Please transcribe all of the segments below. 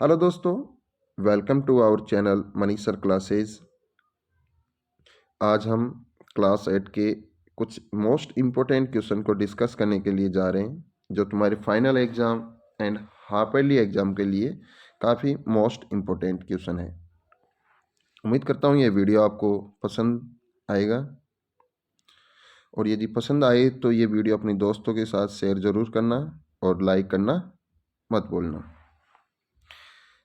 Hello दोस्तों, welcome to our channel money sir classes. आज हम क्लास 8 के कुछ मोस्ट इम्पोर्टेंट क्वेश्चन को डिस्कस करने के लिए जा रहे हैं, जो तुम्हारे final exam and half yearly exam के लिए काफ़ी मोस्ट इम्पोर्टेंट क्वेश्चन है। उम्मीद करता हूँ ये वीडियो आपको पसंद आएगा, और यदि पसंद आए तो ये वीडियो अपने दोस्तों के साथ शेयर ज़रूर करना और लाइक करना मत भूलना।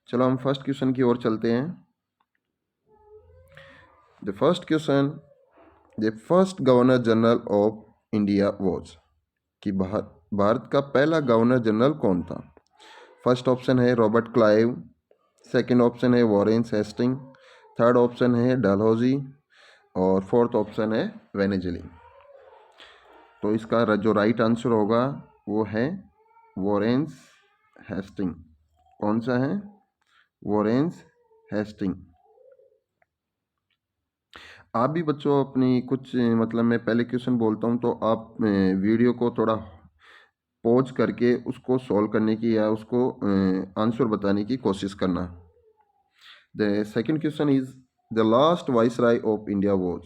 चलो हम फर्स्ट क्वेश्चन की ओर चलते हैं। The first question, the first governor general of India was, कि भारत का पहला गवर्नर जनरल कौन था। फर्स्ट ऑप्शन है रॉबर्ट क्लाइव, सेकंड ऑप्शन है वॉरेन हेस्टिंग, थर्ड ऑप्शन है डलहौजी और फोर्थ ऑप्शन है वेनेजली। तो इसका जो राइट आंसर होगा वो है वॉरेन हेस्टिंग। कौन सा है? Warren Hasting. आप भी बच्चों अपनी कुछ मतलब मैं पहले क्वेश्चन बोलता हूँ तो आप वीडियो को थोड़ा पॉज करके उसको सॉल्व करने की या उसको आंसर बताने की कोशिश करना। The second question is, the last viceroy of India was,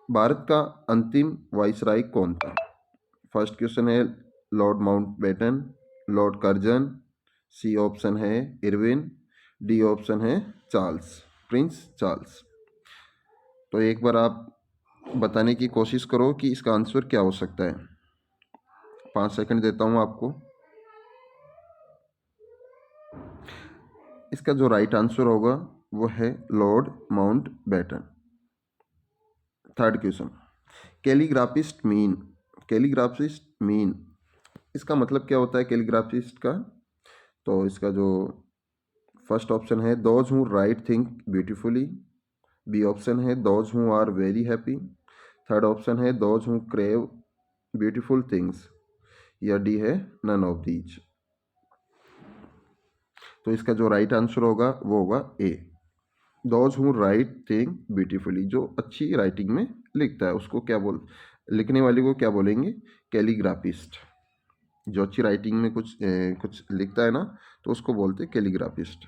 Bharat का अंतिम वाइसराय कौन था। फर्स्ट क्वेश्चन है Lord Mountbatten, Lord Curzon, C option है इरविन, डी ऑप्शन है चार्ल्स, प्रिंस चार्ल्स। तो एक बार आप बताने की कोशिश करो कि इसका आंसर क्या हो सकता है। 5 सेकंड देता हूं आपको। इसका जो राइट आंसर होगा वो है Lord Mountbatten. Third question, calligraphist mean, calligraphist mean इसका मतलब क्या होता है कैलीग्राफिस्ट का। तो इसका जो फर्स्ट ऑप्शन है those who write think beautifully, B option है those who are very happy, third option है those who crave beautiful things, या डी है नन ऑफ दीज। तो इसका जो राइट आंसर होगा वो होगा A, those who write think beautifully. जो अच्छी राइटिंग में लिखता है उसको क्या लिखने वाले को क्या बोलेंगे? कैलीग्राफिस्ट। जो अच्छी राइटिंग में कुछ लिखता है ना, तो उसको बोलते हैं कैलीग्राफिस्ट।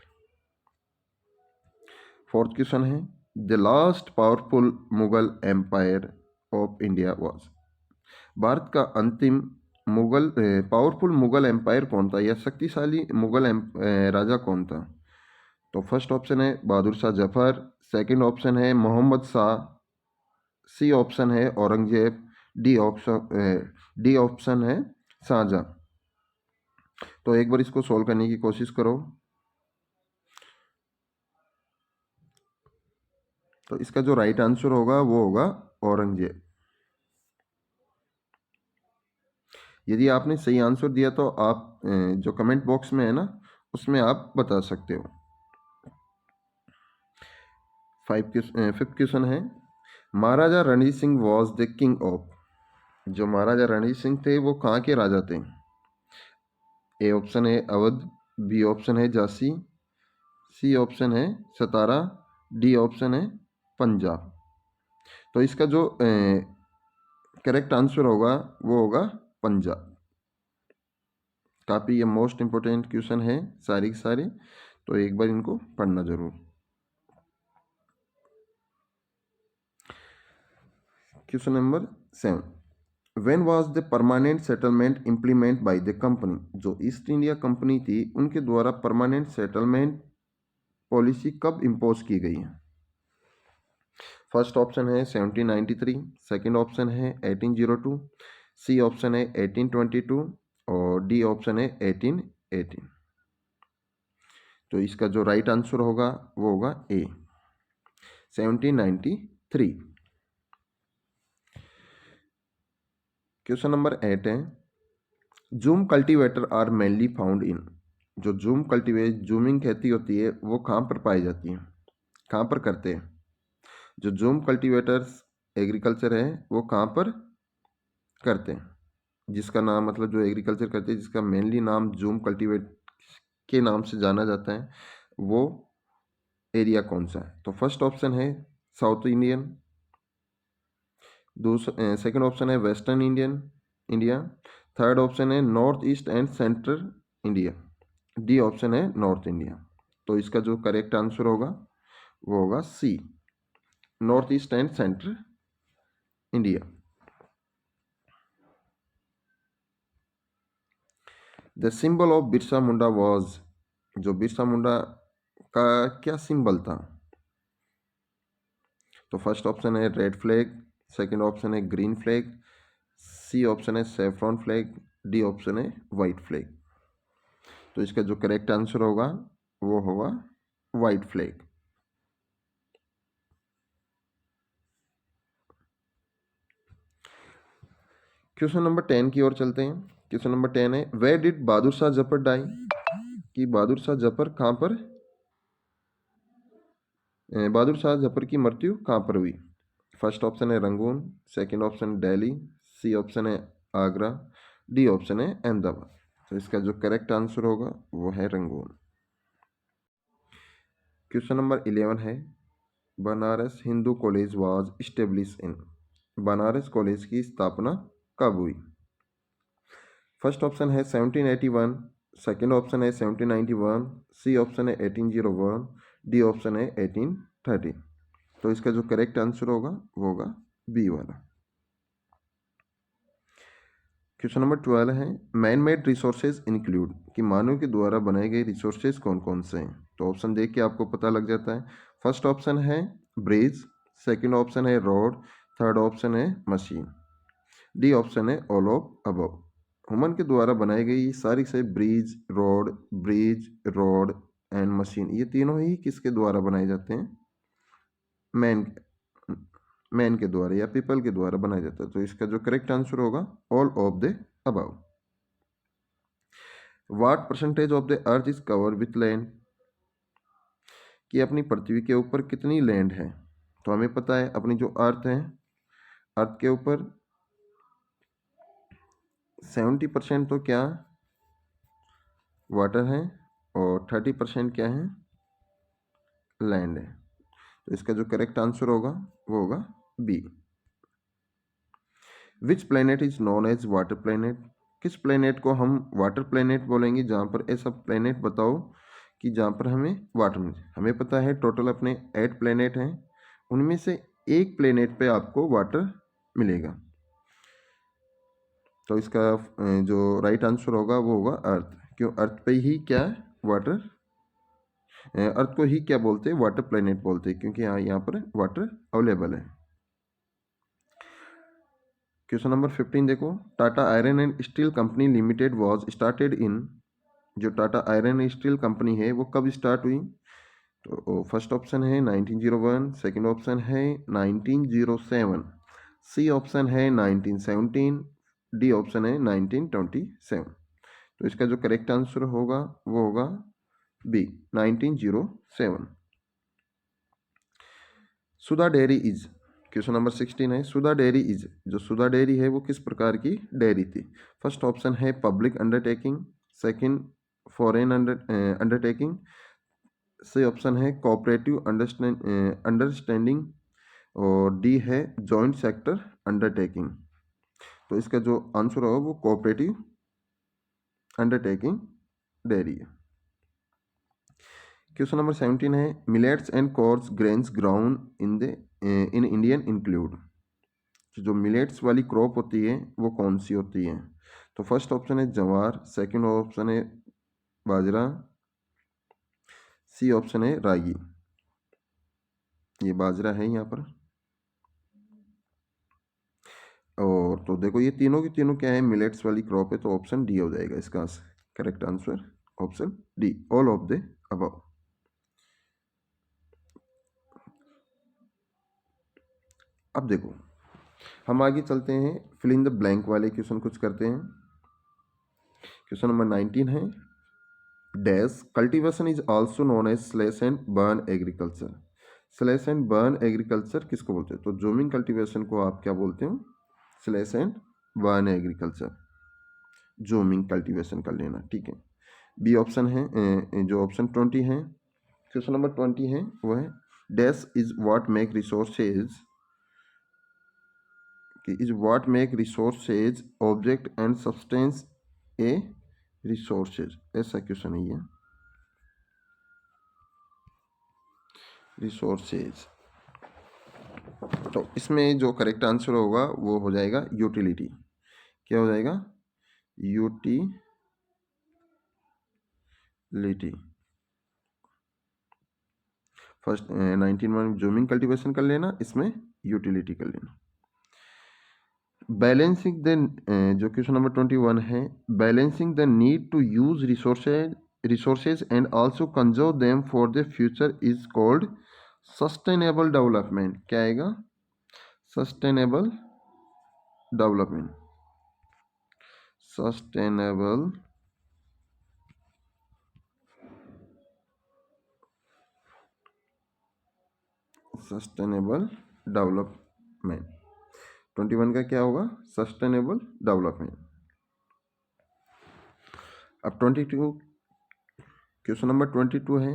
फोर्थ क्वेश्चन है, the last powerful Mughal empire of India was, Bharat का अंतिम मुगल पावरफुल मुगल एम्पायर कौन था या शक्तिशाली मुगल राजा कौन था। तो फर्स्ट ऑप्शन है बहादुर शाह जफर, सेकंड ऑप्शन है मोहम्मद शाह, सी ऑप्शन है औरंगजेब, डी ऑप्शन है शाहजहां। तो एक बार इसको सॉल्व करने की कोशिश करो। तो इसका जो राइट आंसर होगा वो होगा औरंगजेब। यदि आपने सही आंसर दिया तो आप जो कमेंट बॉक्स में है ना उसमें आप बता सकते हो। फिफ्थ क्वेश्चन है, Maharaja Ranjit Singh was the king of, जो महाराजा रणजीत सिंह थे वो कहाँ के राजा थे। ए ऑप्शन है अवध, बी ऑप्शन है झांसी, सी ऑप्शन है सतारा, डी ऑप्शन है पंजाब। तो इसका जो करेक्ट आंसर होगा वो होगा पंजाब। काफ़ी ये मोस्ट इंपोर्टेंट क्वेश्चन है सारी के सारे, तो एक बार इनको पढ़ना जरूर। Question number 7, when was the permanent settlement implement by the company, जो ईस्ट इंडिया कंपनी थी उनके द्वारा परमानेंट सेटलमेंट पॉलिसी कब इम्पोज की गई है। फर्स्ट ऑप्शन है 1793, सेकंड ऑप्शन है 1802, सी ऑप्शन है 1822 और डी ऑप्शन है 1818। तो इसका जो राइट आंसर होगा वो होगा ए, 1793। क्वेश्चन नंबर 8 है, jhum cultivator are mainly found in, जो जूम कल्टीवेट जूमिंग खेती होती है वो कहाँ पर पाई जाती है, कहाँ पर करते हैं। जो जूम कल्टीवेटर्स एग्रीकल्चर है वो कहाँ पर करते हैं, जिसका नाम मतलब जो एग्रीकल्चर करते हैं जिसका मेनली नाम जूम कल्टीवेट के नाम से जाना जाता है, वो एरिया कौन सा है। तो फर्स्ट ऑप्शन है साउथ इंडियन, दूसरा सेकंड ऑप्शन है वेस्टर्न इंडिया, थर्ड ऑप्शन है north east and central India. D option है नॉर्थ इंडिया। तो इसका जो करेक्ट आंसर होगा वो होगा C, north east and central India. The symbol of Birsa Munda was, जो बिरसा मुंडा का क्या सिंबल था? तो फर्स्ट ऑप्शन है रेड फ्लैग, सेकंड ऑप्शन है ग्रीन फ्लैग, सी ऑप्शन है सेफ्रॉन फ्लैग, डी ऑप्शन है वाइट फ्लैग। तो इसका जो करेक्ट आंसर होगा वो होगा वाइट फ्लैग। क्वेश्चन नंबर 10 की ओर चलते हैं। क्वेश्चन नंबर 10 है, where did Bahadur Shah Zafar die? कि बहादुर शाह जफर कहाँ पर, बहादुर शाह जफर की मृत्यु कहाँ पर हुई? फर्स्ट ऑप्शन है Rangoon, second option Delhi, C option है आगरा, डी ऑप्शन है अहमदाबाद। तो इसका जो करेक्ट आंसर होगा वो है रंगून। क्वेश्चन नंबर 11 है, Banaras Hindu college was establish in. Banaras college की स्थापना कब हुई? फर्स्ट ऑप्शन है 1781, सेकंड ऑप्शन है 1791, सी ऑप्शन है 1801, डी ऑप्शन है 1830। तो इसका जो करेक्ट आंसर होगा वो होगा बी वाला। क्वेश्चन नंबर 12 है, मैन मेड रिसोर्सेज इंक्लूड, कि मानव के द्वारा बनाए गए रिसोर्सेज कौन कौन से हैं? तो ऑप्शन देख के आपको पता लग जाता है। फर्स्ट ऑप्शन है ब्रिज, सेकंड ऑप्शन है रोड, थर्ड ऑप्शन है मशीन, डी ऑप्शन है ऑल ऑफ अबव। ह्यूमन के द्वारा बनाई गई सारी से ब्रिज रोड एंड मशीन, ये तीनों ही किसके द्वारा बनाए जाते हैं? मैन मैन के द्वारा या पीपल के द्वारा बनाया जाता है। तो इसका जो करेक्ट आंसर होगा all of the above. What percentage of the earth is covered with land, कि अपनी पृथ्वी के ऊपर कितनी लैंड है? तो हमें पता है अपनी जो अर्थ है, अर्थ के ऊपर 70% तो क्या वाटर है और 30% क्या है, लैंड है। तो इसका जो करेक्ट आंसर होगा वो होगा B. Which planet is known as water planet, किस प्लेनेट को हम वाटर प्लेनेट बोलेंगे? जहाँ पर ऐसा प्लेनेट बताओ कि जहाँ पर हमें वाटर मिले। हमें पता है टोटल अपने 8 प्लेनेट हैं, उनमें से एक प्लेनेट पे आपको वाटर मिलेगा। तो इसका जो राइट आंसर होगा वो होगा अर्थ। क्यों अर्थ पे ही क्या है वाटर, अर्थ को ही क्या बोलते हैं, वाटर प्लेनेट बोलते हैं, क्योंकि यहाँ पर वाटर अवेलेबल है। क्वेश्चन नंबर 15 देखो, Tata iron and steel company limited was started in, जो Tata iron and steel company है वो कब स्टार्ट हुई? तो फर्स्ट ऑप्शन है 1901, सेकंड ऑप्शन है 1907, सी ऑप्शन है 1917, डी ऑप्शन है 1927। तो इसका जो करेक्ट आंसर होगा वो होगा B 1907। Sudha dairy is, question number 16 है, सुधा डेयरी इज, जो सुधा डेयरी है वो किस प्रकार की डेयरी थी? फर्स्ट ऑप्शन है public undertaking, second foreign undertaking, C option है कोऑपरेटिव अंडरस्टैंडिंग, और डी है जॉइंट सेक्टर अंडरटेकिंग। तो इसका जो आंसर होगा वो कोऑपरेटिव अंडरटेकिंग डेयरी है। क्वेश्चन नंबर 17 है, millets and coarse grains ground in Indian include, जो मिलेट्स वाली क्रॉप होती है वो कौन सी होती है? तो फर्स्ट ऑप्शन है जवार, सेकंड ऑप्शन है बाजरा, सी ऑप्शन है रागी। ये बाजरा है यहाँ पर, और तो देखो ये तीनों की तीनों क्या है, मिलेट्स वाली क्रॉप है, तो ऑप्शन डी हो जाएगा इसका correct answer, option D all of the above. अब देखो हम आगे चलते हैं, फिल इन द ब्लैंक वाले क्वेश्चन कुछ करते हैं। क्वेश्चन नंबर 19 है, dash cultivation is also known as slash and burn agriculture. Slash and burn agriculture किसको बोलते हैं? तो जूमिंग कल्टीवेशन को आप क्या बोलते हो? Slash and burn agriculture, zooming cultivation कर लेना, ठीक है। बी ऑप्शन है, जो ऑप्शन 20 है, क्वेश्चन नंबर 20 है वो है, dash is what make resources, is what make resources object and substance A resources, ऐसा क्वेश्चन है ये, रिसोर्सेज। तो इसमें जो करेक्ट आंसर होगा वो हो जाएगा यूटिलिटी। क्या हो जाएगा? यूटिलिटी। फर्स्ट 19 जूमिंग कल्टीवेशन कर लेना, इसमें यूटिलिटी कर लेना। बैलेंसिंग द, जो क्वेश्चन नंबर 21 है, balancing the need to use resources and also conserve them for the future is called sustainable development. क्या आएगा? Sustainable development. Sustainable development. 21 का क्या होगा? Sustainable development. अब 22, क्वेश्चन नंबर 22 है,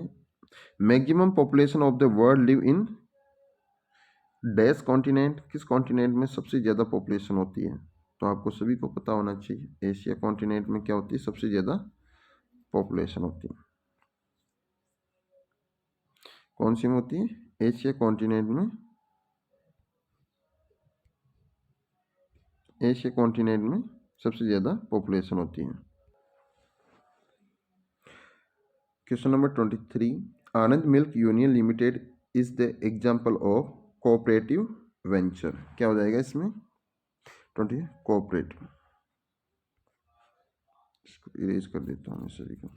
maximum population of the world live in dash continent. किस continent में सबसे ज़्यादा पॉपुलेशन होती है? तो आपको सभी को पता होना चाहिए, एशिया कॉन्टिनेंट में क्या होती है? सबसे ज़्यादा पॉपुलेशन होती है। कौन सी में होती है? एशिया कॉन्टिनेंट में, एशिया कॉन्टिनेंट में सबसे ज़्यादा पॉपुलेशन होती है। Question number 23, Anand milk union limited is the example of cooperative venture. क्या हो जाएगा इसमें? 20 कोऑपरेटिव। इसको इरेज कर देता हूँ मैं सभी को।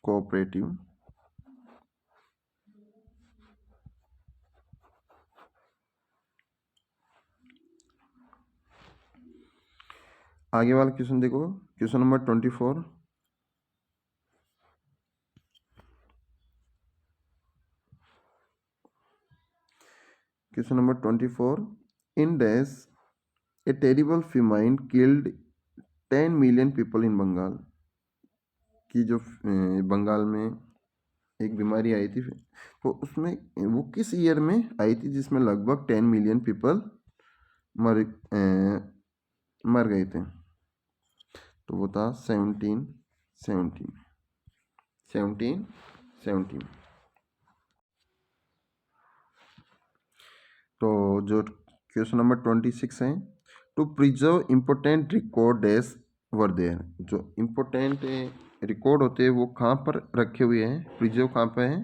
कोऑपरेटिव आगे वाला क्वेश्चन देखो, question number 24, question number 24, in dash a terrible famine killed 10 million people in Bengal. की जो बंगाल में एक बीमारी आई थी, तो उसमें वो किस ईयर में आई थी जिसमें लगभग 10 मिलियन पीपल मर गए थे? तो वो था 1717। तो जो क्वेश्चन नंबर 26 है, to preserve important record days were there. जो इम्पोर्टेंट रिकॉर्ड होते हैं वो कहाँ पर रखे हुए हैं? प्रिजर्व कहाँ पे है?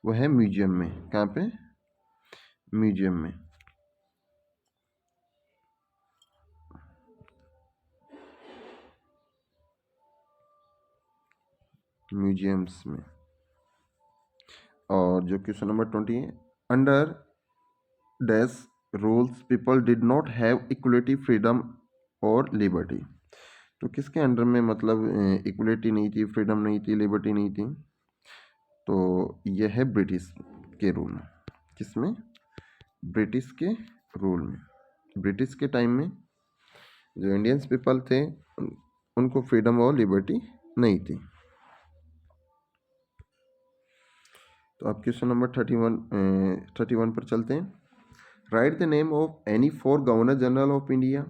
वो है म्यूजियम में। कहाँ पे? म्यूजियम में। म्यूजियम्स में। और जो क्वेश्चन नंबर 20 है, under dash rules people did not have equality, freedom और लिबर्टी। तो किसके अंडर में मतलब इक्वलिटी नहीं थी, फ्रीडम नहीं थी, लिबर्टी नहीं थी? तो यह है ब्रिटिश के रूल में। किसमें? ब्रिटिश के रूल में। ब्रिटिश के टाइम में जो इंडियंस पीपल थे उनको फ्रीडम और लिबर्टी नहीं थी। तो अब क्वेश्चन नंबर 31 पर चलते हैं। Right the name of any 4 governor general of India.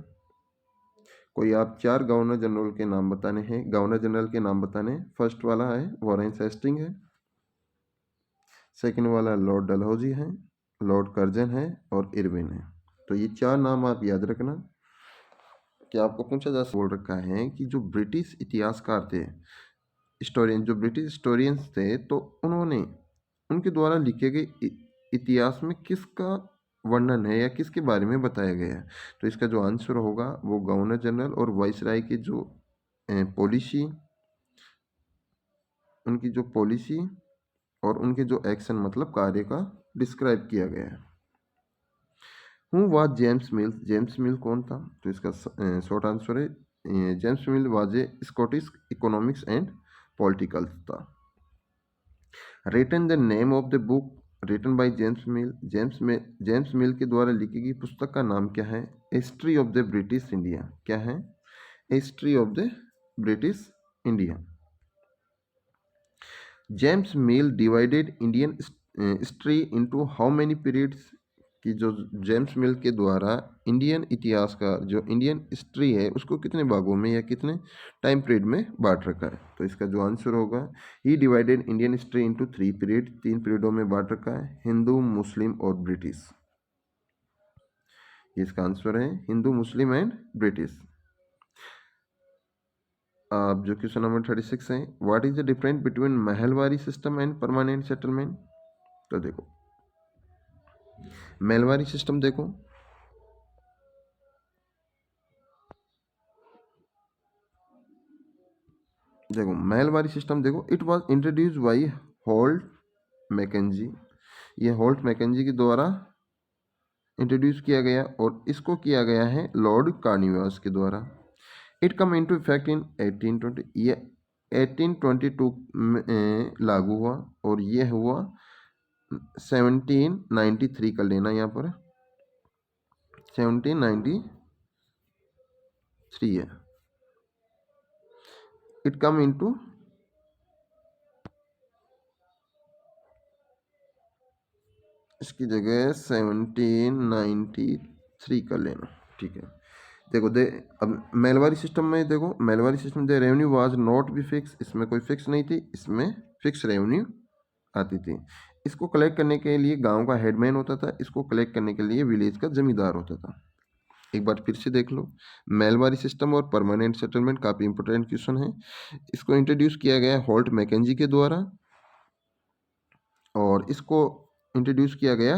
कोई आप 4 गवर्नर जनरल के नाम बताने हैं, गवर्नर जनरल के नाम बताने हैं। फर्स्ट वाला है वॉरेन हेस्टिंग है, सेकंड वाला लॉर्ड डलहौजी है, लॉर्ड कर्जन है और इरविन है। तो ये 4 नाम आप याद रखना। क्या आपको पूछा जा बोल रखा है कि जो ब्रिटिश इतिहासकार थे, हिस्टोरियन, जो ब्रिटिश हिस्टोरियंस थे, तो उन्होंने उनके द्वारा लिखे गए इतिहास में किसका वर्णन है या किसके बारे में बताया गया है? तो इसका जो आंसर होगा वो गवर्नर जनरल और वाइसराय की जो पॉलिसी, उनकी जो पॉलिसी और उनके जो एक्शन मतलब कार्य का डिस्क्राइब किया गया है। Who was James Mill? James Mill कौन था? तो इसका शॉर्ट आंसर है James Mill was a Scottish economics and political था। Written the name of the book written by James Mill. James Mill के द्वारा लिखी गई पुस्तक का नाम क्या है? History of the British India. क्या है? History of the British India. James Mill divided Indian history into how many periods, कि जो जेम्स मिल के द्वारा इंडियन इतिहास का जो इंडियन हिस्ट्री है उसको कितने भागों में या कितने टाइम पीरियड में बांट रखा है। तो इसका जो आंसर होगा, he divided Indian history into 3 period, 3 पीरियडों में बांट रखा है, हिंदू, मुस्लिम और ब्रिटिश। इसका आंसर है हिंदू, मुस्लिम एंड ब्रिटिश। अब जो क्वेश्चन नंबर 36 है, what is the difference between Mahalwari system and permanent settlement. तो देखो महलवारी सिस्टम देखो, महलवारी सिस्टम देखो, it was introduce by Holt Mackenzie. ये होल्ट मैकेंजी के द्वारा इंट्रोड्यूस किया गया और इसको किया गया है लॉर्ड कार्निवास के द्वारा। It come into effect in 1820, ये 1822 में लागू हुआ और ये हुआ 1793 का लेना यहाँ पर 1793 है। इट कम इनटू इसकी जगह 1793 का लेना, ठीक है। देखो अब मेलवारी सिस्टम में देखो, Mahalwari system the revenue was not be fixed, इसमें कोई फिक्स नहीं थी, इसमें फिक्स रेवेन्यू आती थी। इसको कलेक्ट करने के लिए गांव का हेडमैन होता था, इसको कलेक्ट करने के लिए विलेज का जमींदार होता था। एक बार फिर से देख लो, मेलवारी सिस्टम और परमानेंट सेटलमेंट काफ़ी इंपॉर्टेंट क्वेश्चन है। इसको इंट्रोड्यूस किया गया होल्ट मैकेंजी के द्वारा और इसको इंट्रोड्यूस किया गया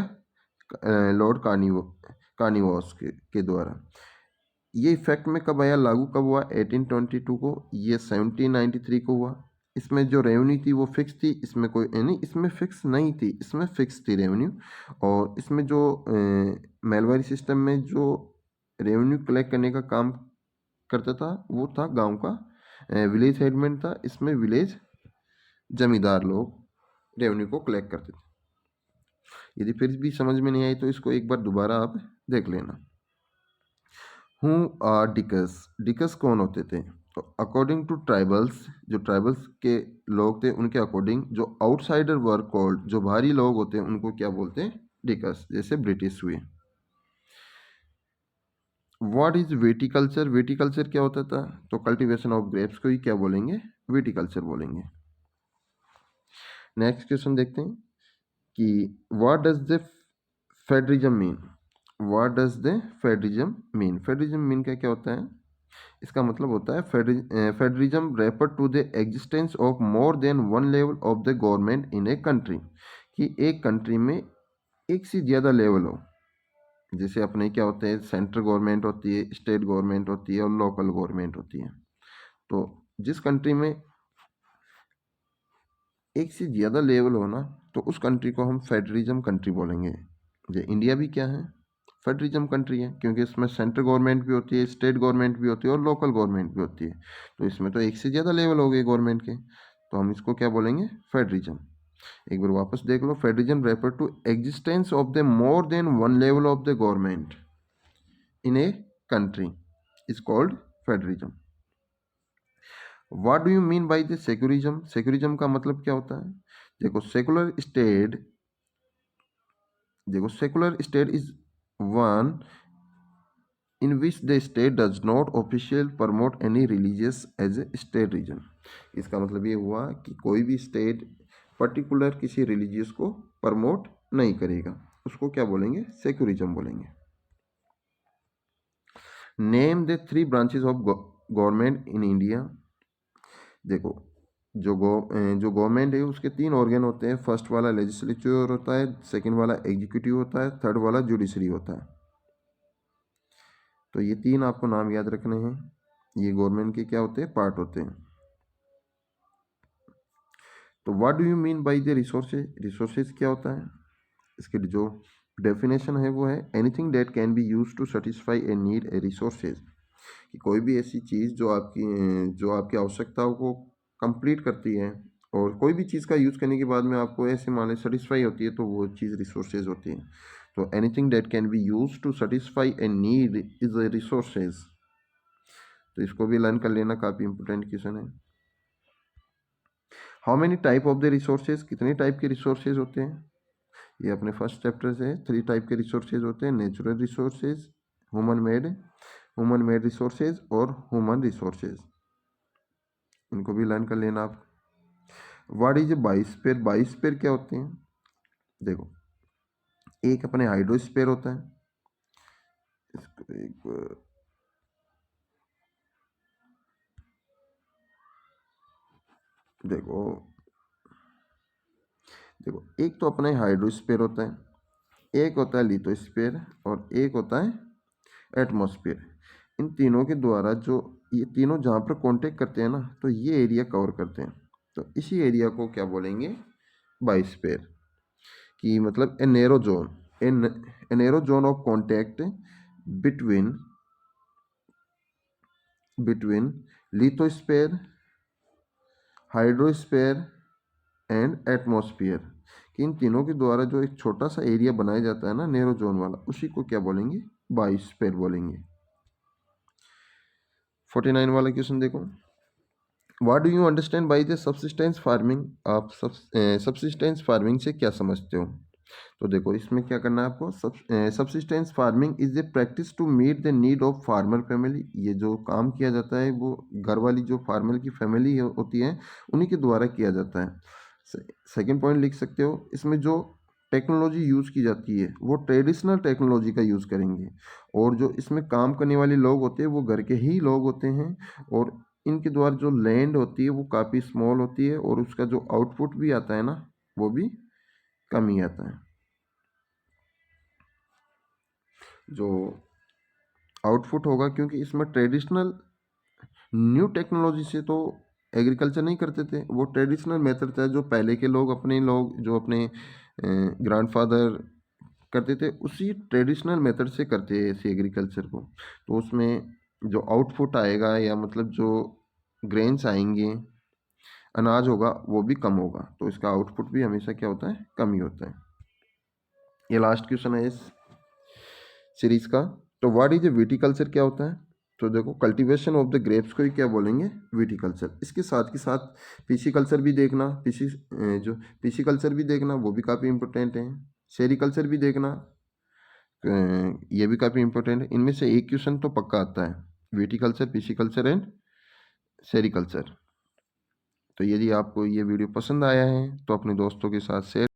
लॉर्ड कार्निवास के द्वारा। ये इफेक्ट में कब आया, लागू कब हुआ, 1822 को, ये 1793 को हुआ। इसमें जो रेवेन्यू थी वो फिक्स थी, इसमें कोई यानी इसमें फिक्स नहीं थी, इसमें फिक्स थी रेवेन्यू। और इसमें जो मेलवारी सिस्टम में जो रेवेन्यू कलेक्ट करने का काम करता था वो था गांव का विलेज हेडमैन था, इसमें विलेज जमींदार लोग रेवेन्यू को कलेक्ट करते थे। यदि फिर भी समझ में नहीं आई तो इसको एक बार दोबारा आप देख लेना। हु आर डिकस, डिकस कौन होते थे, तो अकॉर्डिंग टू ट्राइबल्स, जो ट्राइबल्स के लोग थे उनके अकॉर्डिंग जो आउटसाइडर वर कॉल्ड, जो बाहरी लोग होते हैं उनको क्या बोलते हैं, डिकस, जैसे ब्रिटिश हुए। व्हाट इज वेटिकल्चर, वेटिकल्चर क्या होता था, तो कल्टीवेशन ऑफ ग्रेप्स को ही क्या बोलेंगे, वेटिकल्चर बोलेंगे। नेक्स्ट क्वेश्चन देखते हैं कि what does the federalism mean, what does the federalism mean, federalism mean का क्या होता है, इसका मतलब होता है federalism refer to the existence of more than one level of the government in a country, कि एक कंट्री में एक से ज़्यादा लेवल हो। जैसे अपने क्या होते हैं, सेंट्रल गवर्नमेंट होती है, स्टेट गवर्नमेंट होती है और लोकल गवर्नमेंट होती है। तो जिस कंट्री में एक से ज़्यादा लेवल हो ना, तो उस कंट्री को हम फेडरलिज्म कंट्री बोलेंगे। ये इंडिया भी क्या है, फेडरलिज्म कंट्री है, क्योंकि इसमें सेंट्रल गवर्नमेंट भी होती है, स्टेट गवर्नमेंट भी होती है और लोकल गवर्नमेंट भी होती है। तो इसमें तो एक से ज़्यादा लेवल हो गए गवर्नमेंट के, तो हम इसको क्या बोलेंगे, फेडरलिज्म। एक बार वापस देख लो, federalism refer to existence of the more than one level of the government in a country is called federalism. What do you mean by the secularism, secularism का मतलब क्या होता है, देखो सेकुलर स्टेट, देखो secular state is one in which the state does not official promote any religious as a state reason. इसका मतलब ये हुआ कि कोई भी स्टेट पर्टिकुलर किसी रिलीजियस को प्रमोट नहीं करेगा, उसको क्या बोलेंगे, सेक्युलरिज्म बोलेंगे। Name the 3 branches of government in India, देखो जो गवर्नमेंट है उसके 3 ऑर्गन होते हैं, फर्स्ट वाला लेजिस्लेचर होता है, सेकंड वाला एग्जीक्यूटिव होता है, थर्ड वाला जुडिशरी होता है। तो ये 3 आपको नाम याद रखने हैं, ये गवर्नमेंट के क्या होते हैं, पार्ट होते हैं। तो what do you mean by the resources, resources क्या होता है, इसके जो डेफिनेशन है वो है anything that can be use to satisfy a need a resources, कि कोई भी ऐसी चीज़ जो आपकी आवश्यकताओं को कंप्लीट करती है और कोई भी चीज़ का यूज़ करने के बाद में आपको ऐसे मान लें सेटिस्फाई होती है, तो वो चीज़ रिसोर्सेज होती है। तो anything that can be use to satisfy a need is a resources. तो इसको भी लर्न कर लेना, काफ़ी इंपॉर्टेंट क्वेश्चन है। How many type of the resources, कितने टाइप के रिसोर्सेज होते हैं, ये अपने फर्स्ट चैप्टर से 3 टाइप के रिसोर्सेज होते हैं, natural resources, human made resources और ह्यूमन रिसोर्सेज, इनको भी लर्न कर लेना आप। व्हाट इज बायोस्फीयर, बायोस्फीयर क्या होते हैं, देखो एक अपने हाइड्रोस्फीयर होता है, इसको एक देखो देखो एक तो अपना हाइड्रोस्फीयर होता है, एक होता है लिथोस्फीयर और एक होता है एटमॉस्फेयर। इन तीनों के द्वारा जो ये तीनों जहाँ पर कांटेक्ट करते हैं ना, तो ये एरिया कवर करते हैं, तो इसी एरिया को क्या बोलेंगे, बायोस्फीयर, कि मतलब a narrow zone, a narrow zone of contact between between lithosphere, hydrosphere and atmosphere, कि इन तीनों के द्वारा जो एक छोटा सा एरिया बनाया जाता है ना नैरो जोन वाला, उसी को क्या बोलेंगे, बायोस्फीयर बोलेंगे। 49 वाला क्वेश्चन देखो, what do you understand by the subsistence farming, आप सब्सिस्टेंस फार्मिंग से क्या समझते हो। तो देखो इसमें क्या करना है आपको, subsistence farming is a practice to meet the need of farmer family, ये जो काम किया जाता है वो घर वाली जो फार्मर की फैमिली होती है उन्हीं के द्वारा किया जाता है। सेकेंड पॉइंट लिख सकते हो, इसमें जो टेक्नोलॉजी यूज़ की जाती है वो ट्रेडिशनल टेक्नोलॉजी का यूज़ करेंगे, और जो इसमें काम करने वाले लोग होते हैं वो घर के ही लोग होते हैं, और इनके द्वारा जो लैंड होती है वो काफ़ी स्मॉल होती है, और उसका जो आउटपुट भी आता है ना वो भी कम ही आता है। जो आउटपुट होगा, क्योंकि इसमें ट्रेडिशनल न्यू टेक्नोलॉजी से तो एग्रीकल्चर नहीं करते थे, वो ट्रेडिशनल मेथड था जो पहले के लोग जो अपने ग्रैंडफादर करते थे, उसी ट्रेडिशनल मेथड से करते हैं ऐसे एग्रीकल्चर को, तो उसमें जो आउटपुट आएगा या मतलब जो ग्रेन्स आएंगे, अनाज होगा वो भी कम होगा, तो इसका आउटपुट भी हमेशा क्या होता है, कम ही होता है। ये लास्ट क्वेश्चन है इस सीरीज का। तो व्हाट इज ए विटिकल्चर क्या होता है, तो देखो कल्टीवेशन ऑफ द ग्रेप्स को ही क्या बोलेंगे, विटिकल्चर। इसके साथ के साथ पिसिकल्चर भी देखना, पिसिकल्चर भी देखना, वो भी काफ़ी इंपॉर्टेंट है। सेरिकल्चर भी देखना, ये भी काफ़ी इंपॉर्टेंट है। इनमें से एक क्वेश्चन तो पक्का आता है, विटिकल्चर, पिसिकल्चर एंड सेरिकल्चर। तो यदि आपको ये वीडियो पसंद आया है तो अपने दोस्तों के साथ शेयर